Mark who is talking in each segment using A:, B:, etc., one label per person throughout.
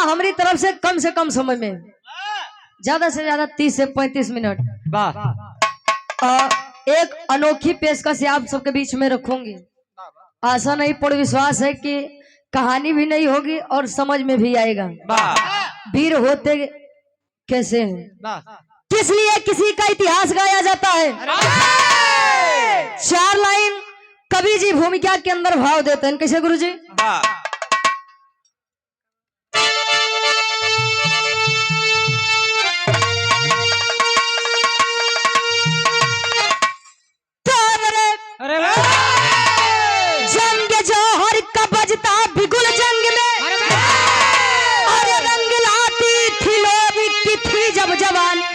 A: हमारी तरफ से कम समय में ज्यादा से ज्यादा 30 से 35 मिनट एक अनोखी पेशकश आप सबके बीच में रखूंगी। आशा नहीं पूर्ण विश्वास है कि कहानी भी नहीं होगी और समझ में भी आएगा। वीर होते कैसे हैं, किस लिए किसी का इतिहास गाया जाता है। 4 लाइन कवि जी भूमिका के अंदर भाव देते हैं। कैसे गुरु जी? जंग जौहर का बजता बिगुल जंग में, अरे रंग लाती थी लोभी की थी जब जवानी,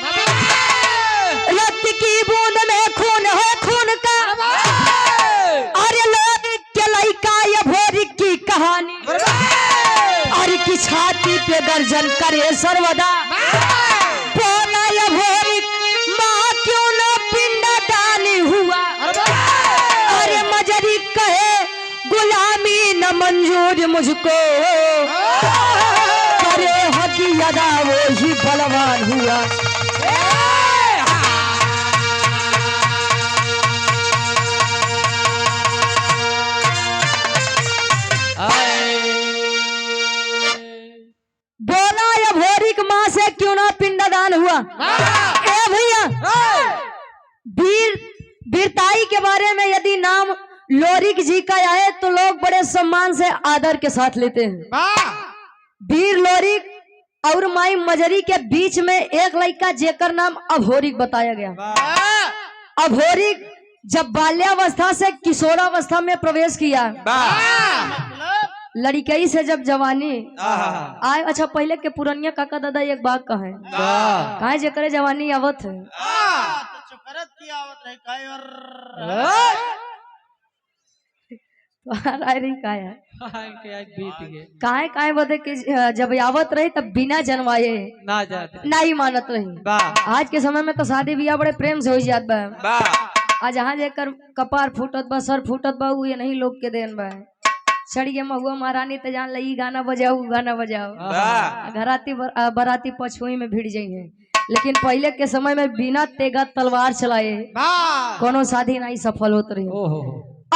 A: रक्त की बूंद में खून है खून का, अरे लोभी के लइका ये भोरी की कहानी, अरे की छाती पे गर्जन करे सर्वदा, बोला ये भोरी माँ क्यों न पिंडा दानी हुआ, अरे मजरी कहे गुलामी न मंजूर मुझको, करे हकी अदा वो ही बलवान हुआ। बोला या भोरिक माँ से क्यों ना पिंडदान हुआ। ए भैया, वीरताई के बारे में यदि नाम लोरिक जी का आए तो लोग बड़े सम्मान से आदर के साथ लेते हैं। वीर लोरिक और माई मजरी के बीच में एक लड़का जेकर नाम अभोरिक बताया गया। अभोरिक जब बाल्यावस्था से किशोरावस्था में प्रवेश किया, लड़कई से जब जवानी आए। अच्छा, पहले के पुरनिया काका दादा एक बात कहे कहे जेकर जवानी आवत है काहे बदे कि जब आवत रही तब बिना जनवाए नहीं मानत रही। आज के समय में तो शादी ब्याह बड़े प्रेम से हो जात बा। आज जहाँ जेकर कपार फूटत बा, सर फूटत बा, ये नहीं लोग के देन बा। छड़िए महुआ महारानी तो जान लगी गाना बजाओ गाना बजाओ, घराती बराती पछुई में भिड़ जाइए। लेकिन पहले के समय में बिना तेगा तलवार चलाए कोनो शादी नहीं सफल होत रही।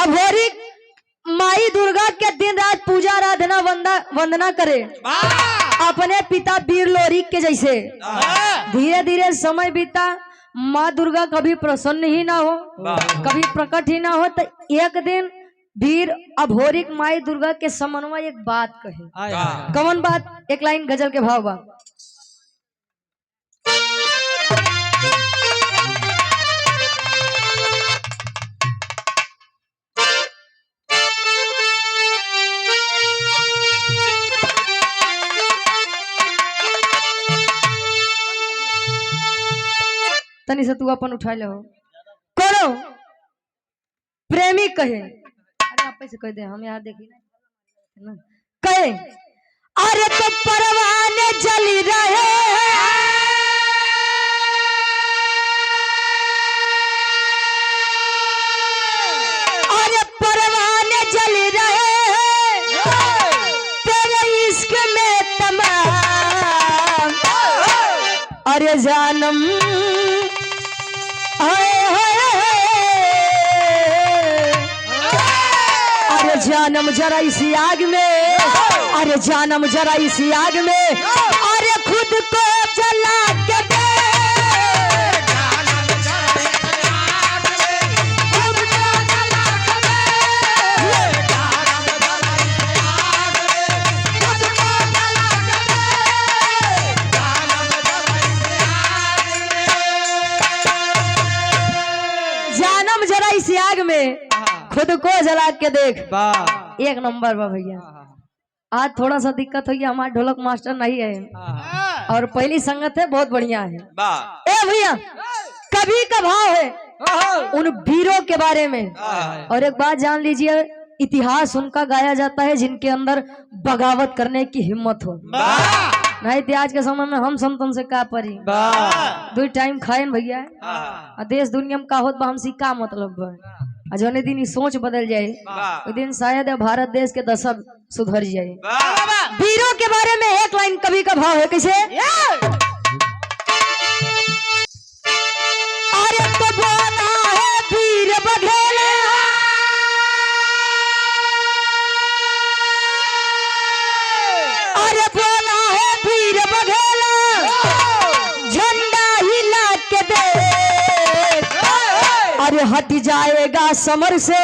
A: अभोरिक माई दुर्गा के दिन रात पूजा आराधना वंदना करे अपने पिता वीर लोरिक के जैसे। धीरे धीरे समय बीता, माँ दुर्गा कभी प्रसन्न ही ना हो, कभी प्रकट ही ना हो। तो एक दिन वीर अभोरिक माई दुर्गा के समन्वय एक बात कहे। कौन बात? एक लाइन गजल के भाव बा। तनी से तू अपन उठा ले हो। करो प्रेमी कहे, अरे आप से कह दे, हम यार देखी ना कहे, अरे तो परवाने जली रहे, अरे परवाने जली रहे तेरे इश्क में तमाम, अरे जानम जानम जरा इसी आग में, अरे जानम जरा इसी आग में, अरे खुद को जला के दे, जानम जरा इसी आग में खुद को जला के देख। एक नंबर बा भैया। आज थोड़ा सा दिक्कत हो गया, हमारे ढोलक मास्टर नहीं है और पहली संगत है, बहुत बढ़िया है। ए भैया, कवि का भाव है उन वीरों के बारे में। और एक बात जान लीजिए, इतिहास उनका गाया जाता है जिनके अंदर बगावत करने की हिम्मत हो। नहीं तो आज के समय में हम समतन से का परी 2 टाइम खाए भैया। देश दुनिया में का होत बा हमसे का मतलब बा। जौने दिन ई सोच बदल जाए उस दिन शायद भारत देश के दशा सुधर जाए। वीरों के बारे में एक लाइन कवि का भाव है कैसे, अरे तो बोला है वीर बघेला, अरे बोला है वीर बघेला, झंडा हिला के दे, अरे हट जाएगा समर से,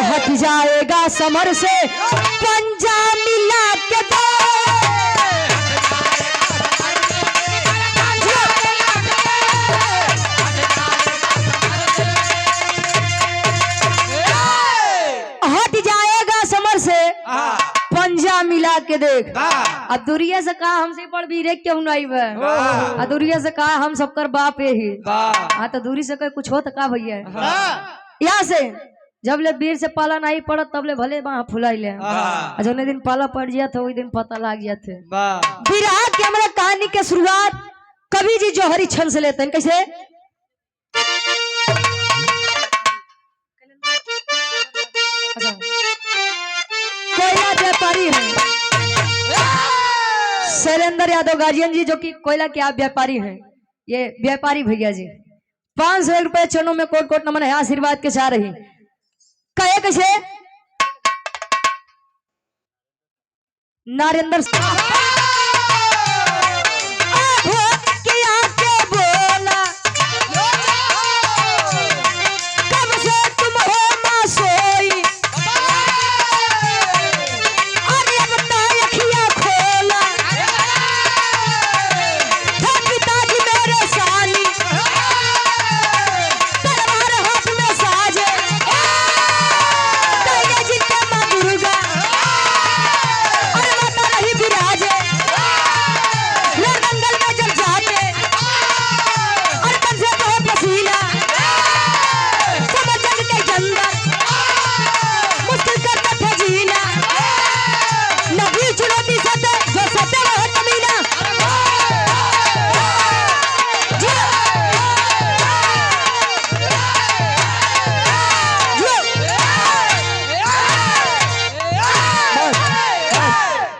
A: हट जाएगा समर से, पंजा मिला के दे। हट जाएगा समर से, पंजा मिला के देख। अब दुरिया से कहा हमसे पढ़ वीरे क्यों नहीं है, दुरिया से कहा हम सबकर बाप ही। हाँ तो दूरी से कुछ हो तो का भैया यहाँ से जब ले वीर से पाला नहीं पड़त तब ले भले वहाँ फुलाई ले, जौने दिन पाला पड़ गया था वही दिन पता लग गया थे। विराह के हमारे कहानी के शुरुआत कवि जी जौहरी छंद से लेते हैं कैसे, कोयला व्यापारी है शैलेंद्र यादव गार्जियन जी जो कि कोयला के आप व्यापारी हैं, ये व्यापारी भैया जी 500 रुपए चरणों में कोट कोट नमन है, आशीर्वाद के चाह रही कहे कैसे, नरेंद्र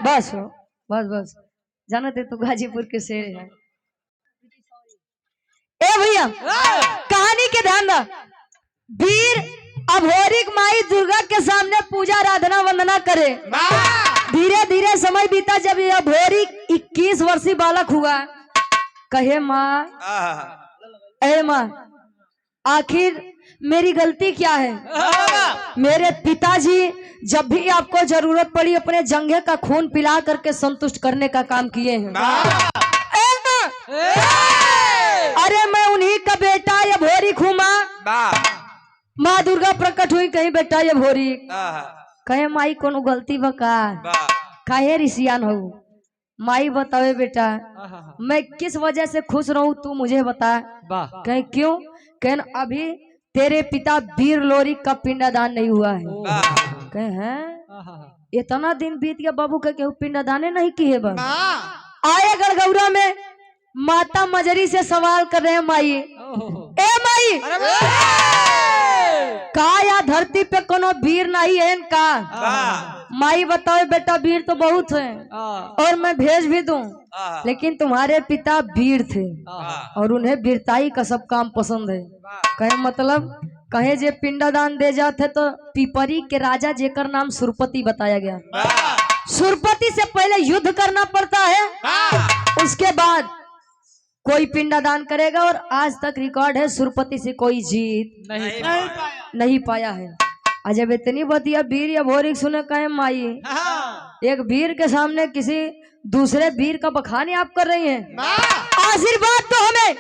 A: बस बस बस जानते तो गाजीपुर के शेर है। ए भैया कहानी के ध्यान दा, वीर अघोरिक माई दुर्गा के सामने पूजा आराधना वंदना करे। धीरे धीरे समय बीता, जब यह अघोरिक 21 वर्षीय बालक हुआ, कहे माँ ए माँ आखिर मेरी गलती क्या है, मेरे पिताजी जब भी आपको जरूरत पड़ी अपने जंघे का खून पिला करके संतुष्ट करने का काम किए हैं। अरे मैं उन्हीं का बेटा ये भोरिक हूँ माँ। माँ दुर्गा प्रकट हुई, कहीं बेटा ये भोरिक, कहे माई कोनो गलती बका, काहे रिसियान हो, माई बतावे बेटा मैं किस वजह से खुश रहूं तू मुझे बता। कहे क्यों, कहे अभी तेरे पिता वीर लोरी का पिंडदान नहीं हुआ है। कहे हैं इतना दिन बीत गया बाबू के केहू पिंडदाने नहीं किए बा। आए गड़गौरा में माता मजरी से सवाल कर रहे हैं माई, ए माई का या धरती पे कोनो वीर नहीं है का। माई बताओ बेटा वीर तो बहुत है और मैं भेज भी दूं, लेकिन तुम्हारे पिता वीर थे और उन्हें वीरताई का सब काम पसंद है। कहे मतलब, कहे जे पिंडदान दे जाते तो पिपरी के राजा जेकर नाम सुरपति बताया गया, सुरपति से पहले युद्ध करना पड़ता है, उसके बाद कोई पिंडदान करेगा। और आज तक रिकॉर्ड है सुरपति से कोई जीत नहीं पाया है। जब इतनी बढ़िया वीर या भोरिक सुने कहे माई, एक वीर के सामने किसी दूसरे वीर का बखाने आप कर रही हैं, आशीर्वाद तो हमें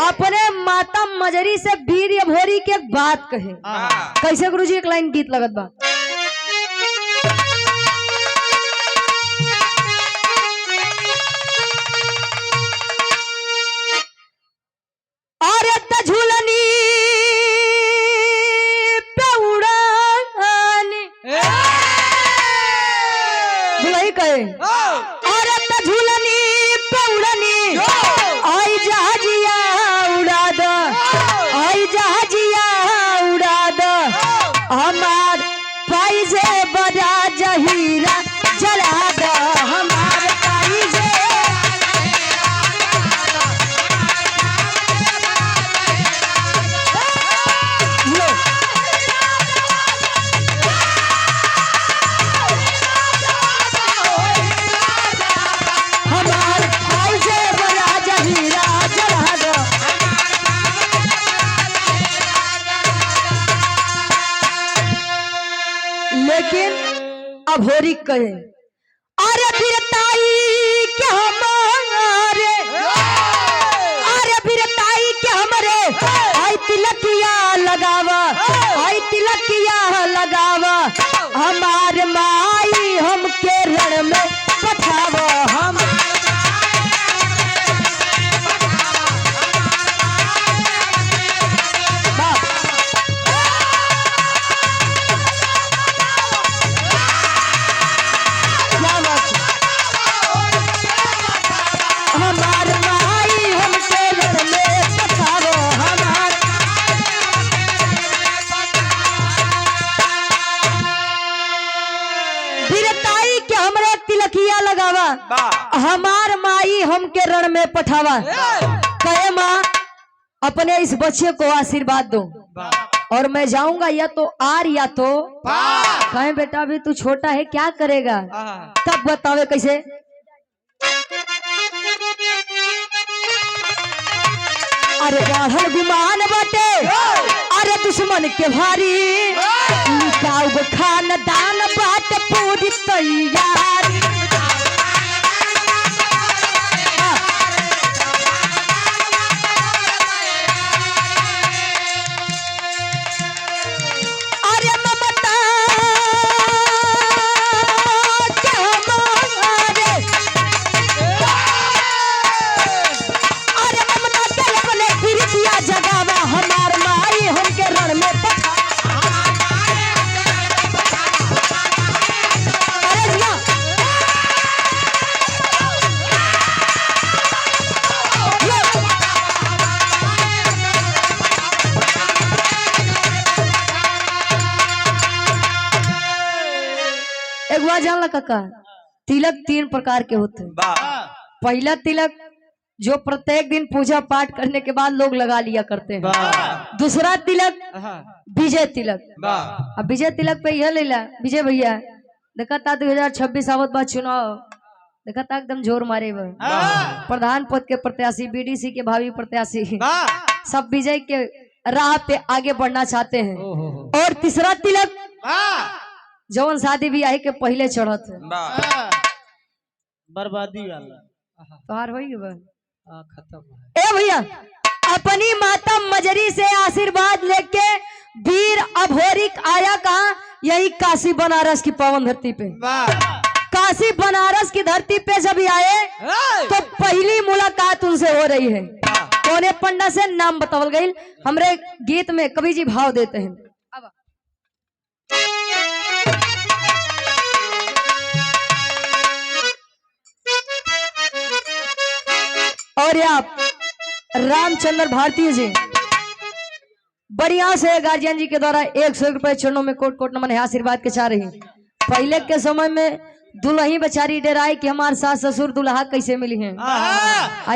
A: अपने माता मजरी से वीर या भोरी की एक बात कहे। कैसे गुरुजी, एक लाइन गीत लगत बा, झूलनी पे उड़ानी झुलाई कहे, औरत झूलनी पे उड़ानी आई जहाजिया उड़ा दो, आई जहाजिया अभोरी कहे अरे बिरताई क्या मारे अरे बिरताई क्या हमरे आई तिलकिया लगावा आई तिलकिया लगावा हमार माई हमके रण में पठावा हम हमार माई हमके रण में पठावा कहे माँ अपने इस बच्चे को आशीर्वाद दो और मैं जाऊंगा या तो आर या तो कहे बेटा अभी तू छोटा है क्या करेगा तब बतावे कैसे अरे बढ़ल गुमान बटे अरे दुश्मन के भारी खानदान बाट पूरी तैयारी जानला काका तिलक 3 प्रकार के होते हैं। पहला तिलक जो प्रत्येक दिन पूजा पाठ करने के बाद लोग लगा लिया करते हैं। दूसरा तिलक विजय तिलक। अब विजय तिलक पे यह ले ला विजय भैया देखा था 2026 आवत बाद चुनाव देखा था एकदम जोर मारे प्रधान पद के प्रत्याशी बीडीसी के भावी प्रत्याशी सब विजय के राह पे आगे बढ़ना चाहते हैं। और तीसरा तिलक जवन शादी ब्याह के पहले चढ़त है
B: बर्बादी वाला
A: तोहार हो
B: खत्म
A: ए भैया अपनी माता मजरी से आशीर्वाद लेके वीर अभोरिक आया कहा यही काशी बनारस की पावन धरती पे। काशी बनारस की धरती पे जब आए तो पहली मुलाकात उनसे हो रही है। कौने पंडा से नाम बतावल गई हमरे गीत में कवि जी भाव देते हैं। और आप रामचंद्र भारतीय जी बढ़िया से गार्जियन जी के द्वारा 100 रुपए चरणों में कोट कोट नमन आशीर्वाद के चाह रही। पहले के समय में दुल्ही बेचारी डेराई कि हमारे सास ससुर दुल्हा कैसे मिली हैं।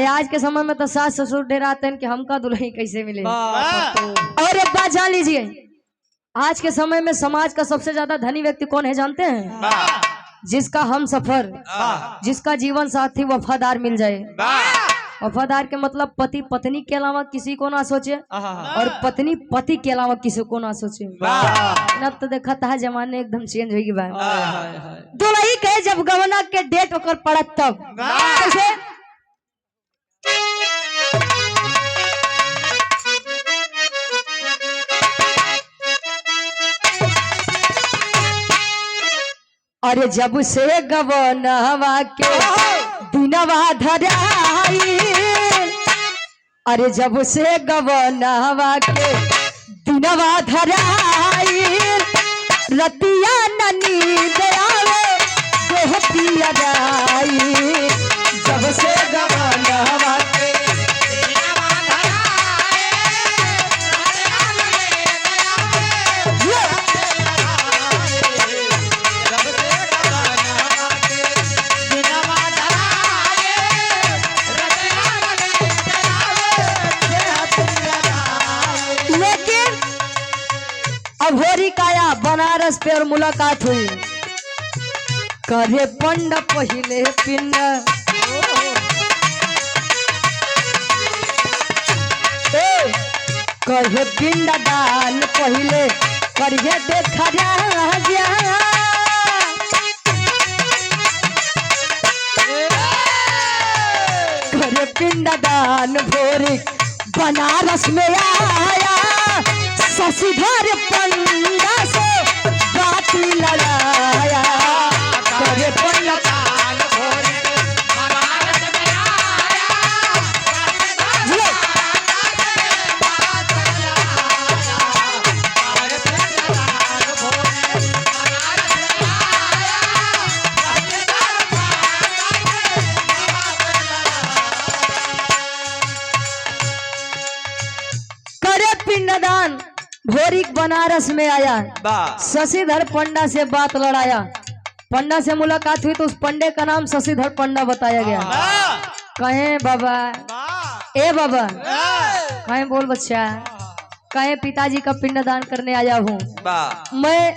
A: आज के समय में तो सास ससुर डेराते हैं कि हमका दुल्ही कैसे मिले। और एक बात जान लीजिए आज के समय में समाज का सबसे ज्यादा धनी व्यक्ति कौन है जानते हैं? जिसका हम सफर जिसका जीवन साथी वफादार मिल जाए। वफादार के मतलब पति पत्नी के अलावा किसी को ना सोचे और पत्नी पति के अलावा किसी को ना सोचे। अब तो देखा था जमाने एकदम चेंज होगी बात। दुल्ही के जब गवना के डेट होकर पड़ा तब कैसे अरे जब से गवनवा के दिनवा धराई अरे जब से गवनवा के दिनवा धराई रतिया ननी दयावे देहतिया गाई जब से गवनवा के अभोरी काया बनारस पे और मुलाकात हुई करे पंड पहले पिंड करे पिंड दान पहले करिए देखा पिंडदान भोरी बनारस में आया शशिधर पंडा से बाती लड़ाया करे पिंडदान भोरी बनारस में आया पिंडदान भोरी बनारस में आया शशिधर पंडा से बात लड़ाया। पंडा से मुलाकात हुई तो उस पंडे का नाम शशिधर पंडा बताया गया। कहे बाबा ए बाबा कहे बोल बच्चा कहे पिताजी का पिंडदान करने आया हूँ। मैं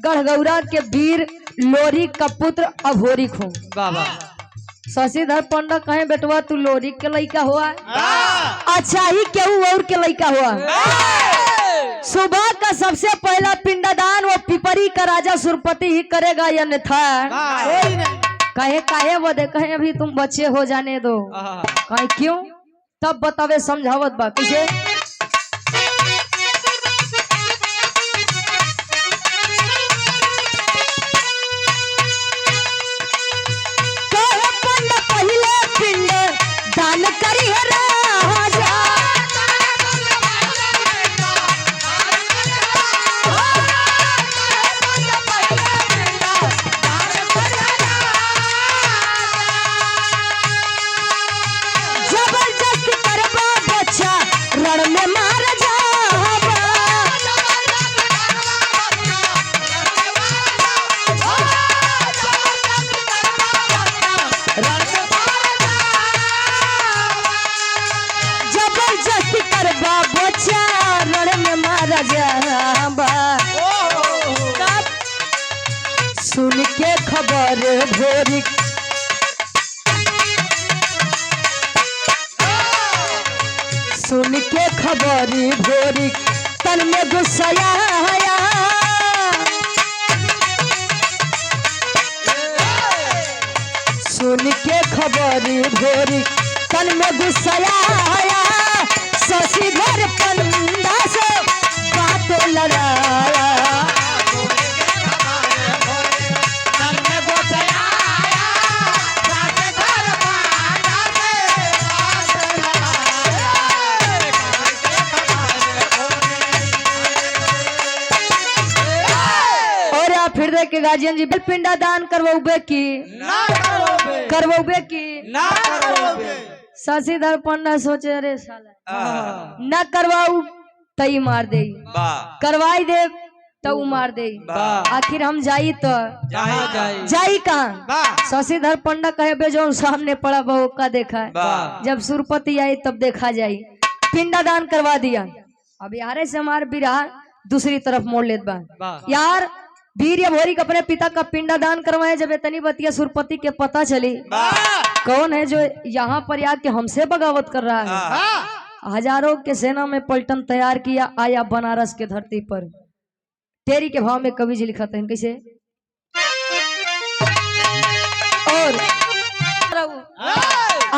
A: गढ़गौरा के वीर लोरी का पुत्र अभोरिक हूँ। शशिधर पंडा कहे बेटवा तू लोरी के लड़का हुआ अच्छा ही केहू और के लड़का हुआ। सुबह का सबसे पहला पिंडदान वो पिपरी का राजा सुरपति ही करेगा या अन्यथा कहे काहे बदे कहे अभी तुम बच्चे हो जाने दो। कहे क्यों तब बतावे समझावत बा किसे दान करी है राजा जबरदस्ती करबा बच्चा रण में मार जाबा जबरदस्ती करबा बच्चा रण में मार जाबा सुन के खबर भोरी सुन के खबरी भोरी तन में गुस्साया सुन के खबरी भोरी तन में गुस्साया शशिधर पंडा से बात लड़ाया फिर देख के गार्जियन जी पिंडा दान करवाओगे की करवाओगे की शशिधर पंडा सोचे अरे साला न करवाऊ तई मार दे करवाई दे तो मार दे आखिर हम जाई तो जाई कहाँ शशिधर पंडा कहे बे जो सामने पड़ा बहु का देखा जब सुरपति आई तब देखा जाई पिंडा दान करवा दिया। अब यारे से हमारे बिरहा दूसरी तरफ मोड़ लेत बा यार वीर भोरी अपने पिता का पिंडदान करवाए। जब इतनी बतिया सुरपति के पता चली कौन है जो यहाँ पर आके हमसे बगावत कर रहा है। हजारों के सेना में पलटन तैयार किया आया बनारस के धरती पर। तेरी के भाव में कवि जी लिखाते हैं कैसे और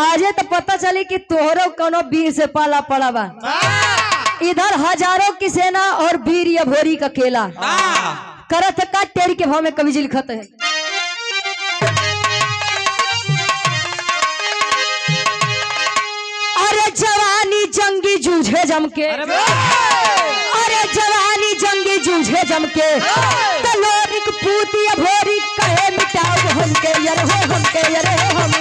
A: आजे तो पता चली कि तोहरो कोनो वीर से पाला पड़ा बा। इधर हजारों की सेना और वीर भोरी का खेला करत का टेरी के भाव में कवि जी लिखते हैं। अरे जवानी जंगी जूझे जमके अरे जवानी जंगी जूझे जमके तलोरिक पूती भोरी कहे मिटाओ हमके यार हो हमके यार हम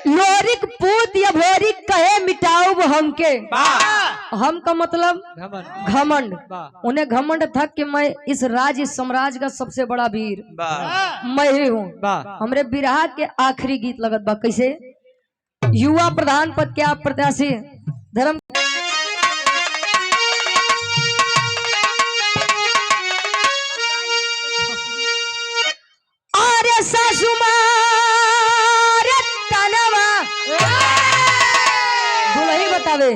A: लोरिक पूत या भोरी कहे मिटाओ हमके। हम का मतलब घमंड उन्हें घमंड था कि मैं इस राज्य साम्राज्य का सबसे बड़ा वीर मैं ही हूँ। हमरे बिरहा के आखिरी गीत लगत बा कैसे युवा प्रधान पद के आप प्रत्याशी धर्म अरे सासुमा दुल्ही बतावे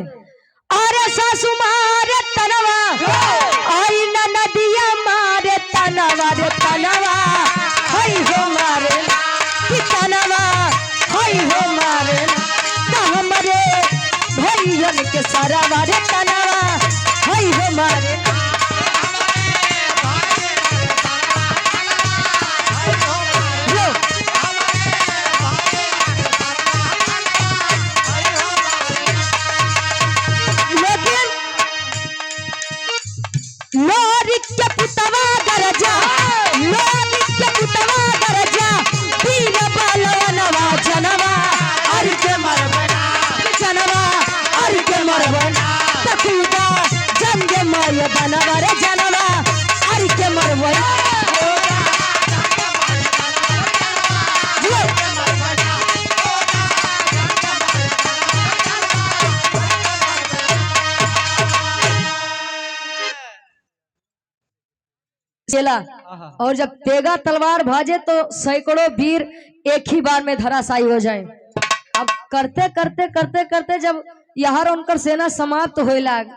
A: अरे सासु मारे तनवा आई न नदिया मारे तनवा रे तनवा हई हो मारे कि तनवा बचेला और जब तेगा तलवार भाजे तो सैकड़ों वीर एक ही बार में धराशायी हो जाए। अब करते करते करते करते जब यहाँ उनकर सेना समाप्त होए लाग,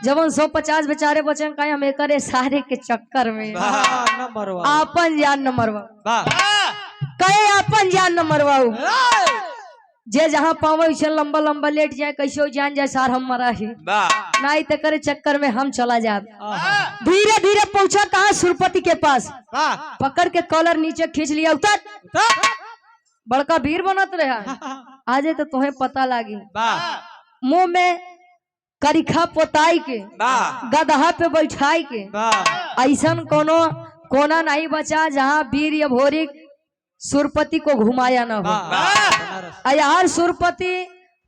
A: जब 150 बेचारे बचे कहे हम एकरे सारे के चक्कर में आपन जान न मरवा कहे आपन न मरवाऊ जे जहाँ पावे उसे लंबा लंबा लेट जाए कैसे हो जान जाए सार हम मरा ही नहीं तो करे चक्कर में हम चला जाए। धीरे धीरे पहुंचा कहा सुरपति के पास, पकड़ के कॉलर नीचे खींच लिया, उतर बड़का वीर बनत रहा आज तो तुम्हें पता लागी। मुंह में करिखा पोताई के गदहा पे बैठाई के ऐसा कोनो कोना नहीं बचा जहाँ वीर या भोरी सुरपति को घुमाया न हो। यार सुरपति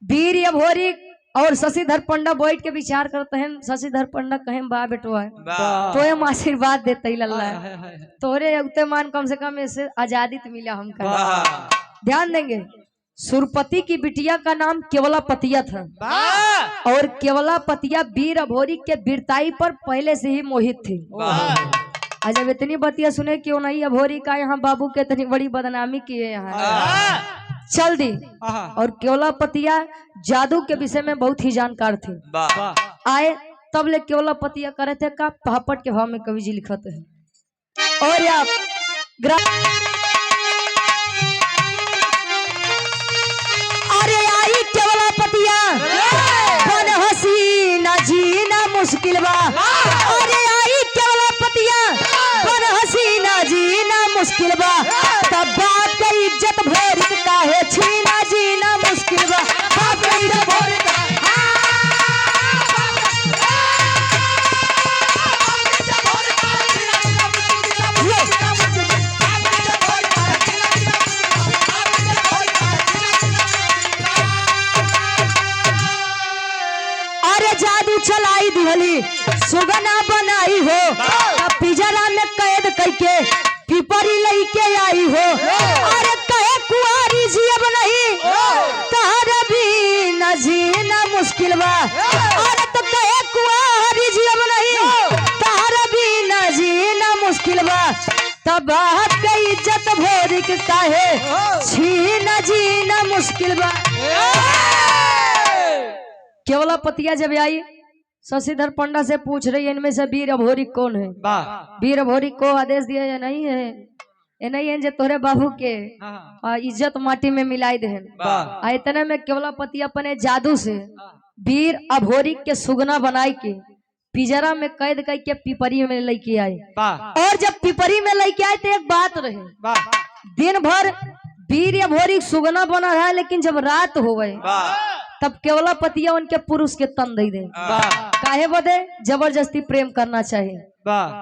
A: वीर या भोरी और शशिधर पंडा बैठ के विचार करते हैं। शशिधर पंडा कहे बा बेटवा तो हम आशीर्वाद देते लल्ला तोरे उगते मान कम से कम ऐसे आजादी तो मिला हमका। ध्यान देंगे सुरपति की बिटिया का नाम केवलापतिया था और केवलापतिया वीर अभोरी के वीरताई पर पहले से ही मोहित थी। जब इतनी बतिया सुने क्यों नहीं अभोरी का यहाँ बाबू के इतनी बड़ी बदनामी की है यहाँ चल दी। और केवलापतिया जादू के विषय में बहुत ही जानकार थे। आए तब ले केवलापतिया करे थे का पहापट के भाव में कवि जी लिखते हैं। और या अरे आई केवलापतिया बन हसीना जीना मुश्किल बा, अरे आई केवलापतिया बन हसीना जीना मुश्किल बा, तब बाप का इज्जत भोरिक काहे छीना जीना मुश्किल बा, बाप का इज्जत भोरिक चलाई दिहली सुगना बनाई हो, पिजरा में कैद करके पिपरी लेके आई हो। अरे कहे कुआरी जियब नहीं तहरा भी न जीना मुश्किल बा, अरे तो कहे कुआरी जियब नहीं तहरा भी न जीना मुश्किल बा, तब बाप के इज्जत भोरिक काहे छीना जीना मुश्किल बा। केवलापतिया जब आई शशिधर पंडा से पूछ रही है इनमें से वीर अभोरी कौन है। वीर अभोरी को आदेश दिया या नहीं है, ये नहीं है जो तोरे बाबू के इज्जत माटी में मिलाई दे। इतने में केवलापति अपने जादू से वीर अभोरी के सुगना बनाई के पिजरा में कैद करके पिपरी में लेके आए। और जब पिपरी में लेके आए तो एक बात रहे, दिन भर वीर अभोरी सुगना बना रहा है, लेकिन जब रात हो गए तब केवलापतिया उनके पुरुष के तन दे दे काहे बदे जबरदस्ती प्रेम करना चाहिए,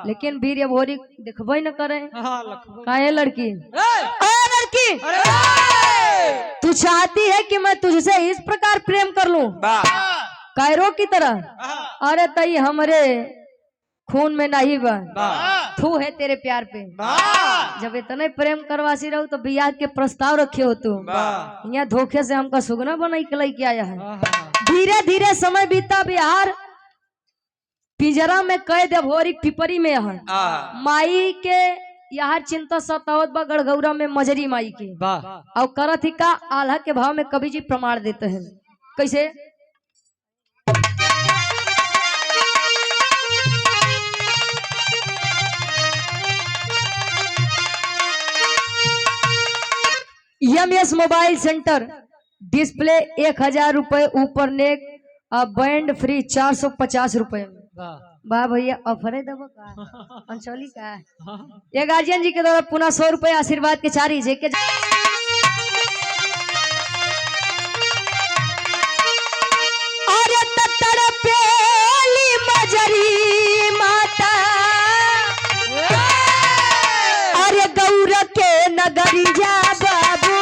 A: लेकिन वीर अभोरी देखबे न करे। काहे लड़की लड़की तू चाहती है कि मैं तुझसे इस प्रकार प्रेम कर लूं कायरो की तरह, अरे तई हमरे खून में नहीं बा, थू है तेरे प्यार पे। जब इतने प्रेम करवासी रहू तो बियाह के प्रस्ताव रखे हो तू, यहाँ धोखे से हमका सुगना बनाई के लेके आया है। धीरे धीरे समय बीता, बिहार पिंजरा में कैद अभोरी पिपरी में है। माई के यहाँ चिंता सतावत बा गढ़गौरा में मजरी माई की और करत ही का आल्हा के भाव में कवि जी प्रमाण देते हैं। कैसे एमएस मोबाइल सेंटर डिस्प्ले 1000 रुपए ऊपर नेक बैंड फ्री 450 रुपए में। वाह भैया ऑफर है दबो का अंचोली का ये गार्जियन जी के द्वारा पुनः 100 रुपए आशीर्वाद के चारी जे के अरे तत्तर पेली मजरी माता अरे गौर के नगरी जा बाबू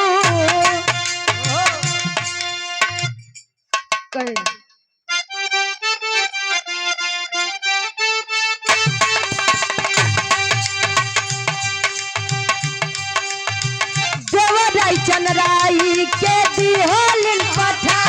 A: देवराई चनराई के दिहलिन पठा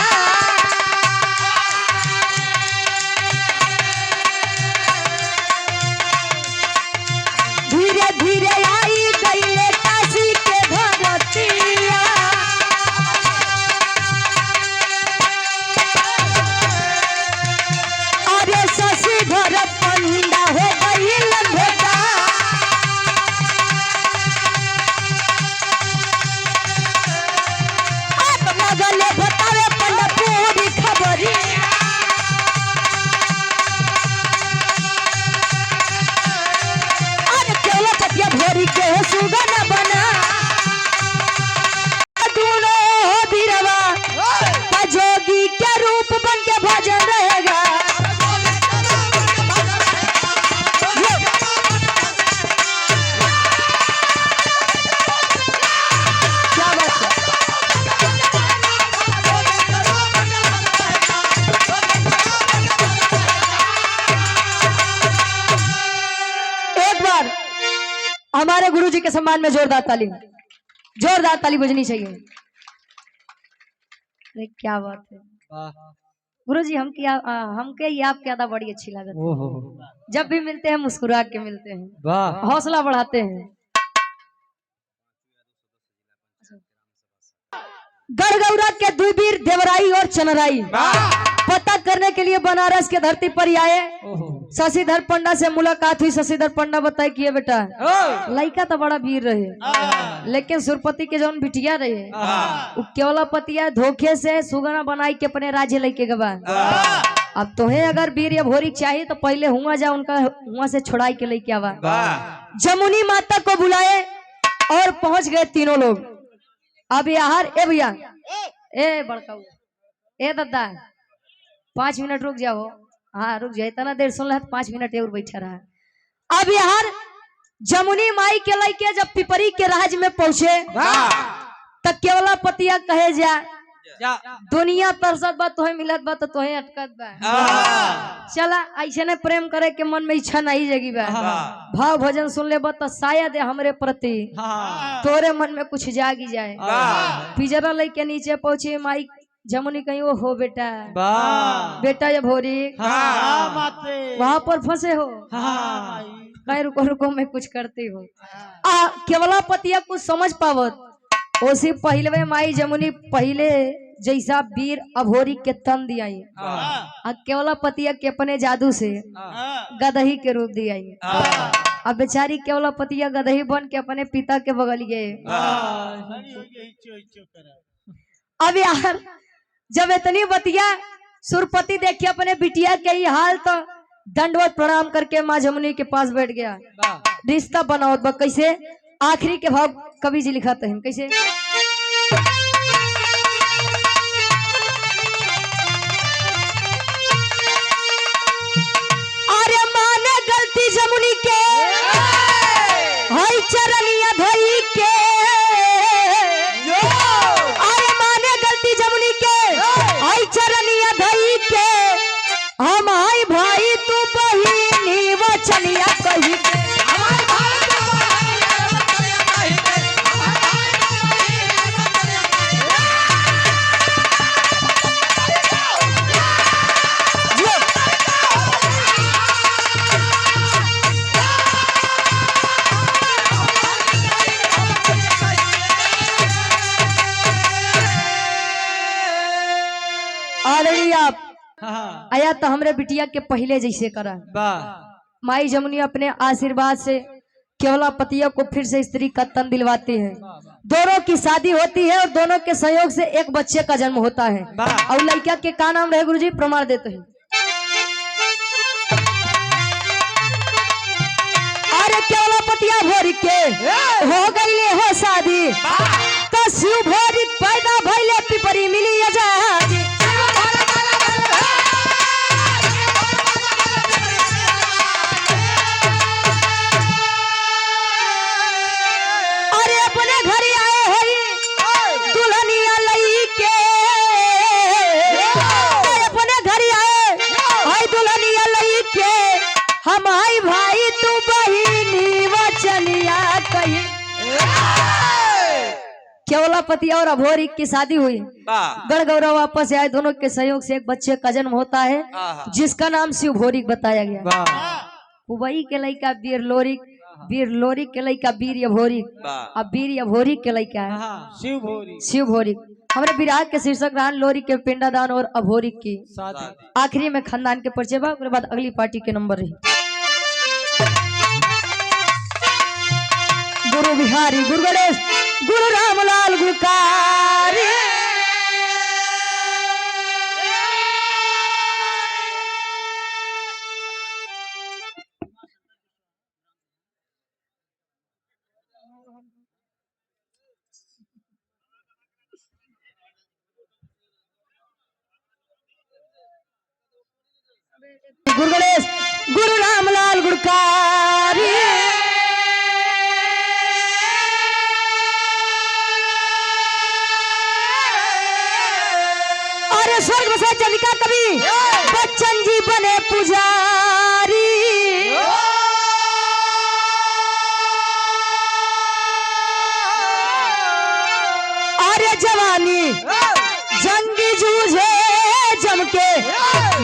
A: सम्मान में जोरदार ताली बजनी चाहिए। अरे क्या बात है गुरुजी, हमके ये आपकी यादा बड़ी अच्छी लागत है। जब भी मिलते हैं मुस्कुरा के मिलते हैं, हौसला बढ़ाते हैं। गढ़गौरा के दुईबीर देवराई और चनराई पता करने के लिए बनारस के धरती पर आए। शशिधर पंडा से मुलाकात हुई। शशिधर पंडा बताए कि बेटा लड़का तो बड़ा वीर रहे, लेकिन सुरपति के जौन बिटिया रहे वो केवला पतिया धोखे से सुगना बनाई के अपने राज्य लेके गवा। अब तुम्हें अगर वीर या भोरी चाहिए तो पहले हुआ जा उनका हुआ से छुड़ाई के लेके आवा। जमुनी माता को बुलाए और पहुंच गए तीनों लोग। अब यार ए भैया ए बड़का ए दादा 5 मिनट रुक जाओ। हाँ रुक जाए, इतना देर सुन रहा 5 मिनट और बैठा रहा। अब यार जमुनी माई के लइके जब पिपरी के राज में पहुंचे तब केवला पतिया कहे जा दुनिया तरसत बा तोहे मिलत बा तो तोहे अटकत बा। चला ऐसे ने प्रेम करे के मन में इच्छा नहीं जगी बा। भाव भजन सुन ले बा तो शायद हमरे प्रति तोरे मन में कुछ जागी जाए। पिजरा लेके नीचे पहुंचे माई जमुनी कहीं वो हो बेटा बेटा ये भोरी वहां पर फंसे हो कहीं रुको रुको मैं कुछ करती हूँ। केवला पतिया कुछ समझ पावत ओसी पहले माई जमुनी पहले जैसा वीर अभोरी के तन दिया केवला पतिया के अपने जादू से गदही के रूप दिया। अब बेचारी केवला पतिया गदही बन के अपने पिता के बगल गए। अब यार जब इतनी बतिया सुरपति देखिए अपने बिटिया के ही हाल तो दंडवत प्रणाम करके माँ जमुनी के पास बैठ गया। रिश्ता बनाओ कैसे आखिरी के भाव कवि जी लिखाते हैं कैसे। अरे माने गलती जमुनी के हई चरनिया धई के। अरे माने गलती जमुनी के हई चरनिया धई के। हम आई भाई तू बहिनी वचनिया कही के। आप आया तो हमरे बिटिया के पहले जैसे करा। माई जमुनी अपने आशीर्वाद से केवला पतिया को फिर से स्त्री का तन दिलवाती है। दोनों की शादी होती है और दोनों के सहयोग से एक बच्चे का जन्म होता है। और लड़का के का नाम रहे गुरुजी प्रमाण देते हैं। अरे केवला पतिया भोरी के हो गई हो शादी तो शिव भोरी पैदा भइले पिपरी मिली आजादी। केवला पतिया और अभोरी की शादी हुई। गढ़गौरा वापस आए। दोनों के सहयोग से एक बच्चे का जन्म होता है जिसका नाम शिव भोरी बताया गया। कुबई के लड़का वीर लोरिक के लड़का वीर अभोरी। अब वीर अभोरी के लड़का शिव भोरी। हमारे विराह के शीर्षक रहा लोरी के पिंडादान और अभोरी की आखिरी में खानदान के परिचय बा। उसके बाद अगली पार्टी के नंबर रही। गुरु बिहारी गुरु गणेश गुरु रामलाल गुरकारी। गुरु गणेश गुरु रामलाल गुरकारी। स्वर्ग में से चंडिका कवि बच्चन जी बने पुजारी। जवानी जंगी जूझे जमके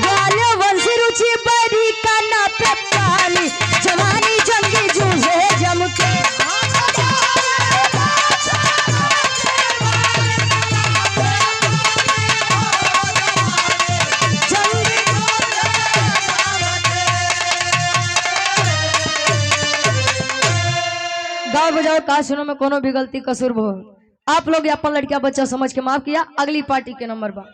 A: ग्वाल वंश रुचि बड़ी काना पे पानी जवानी जंगी जूझे जमके गाँव बजाओ का सुनो में कोनो भी गलती कसूर हो आप लोग अपन लड़कियां बच्चा समझ के माफ किया। अगली पार्टी के नंबर पर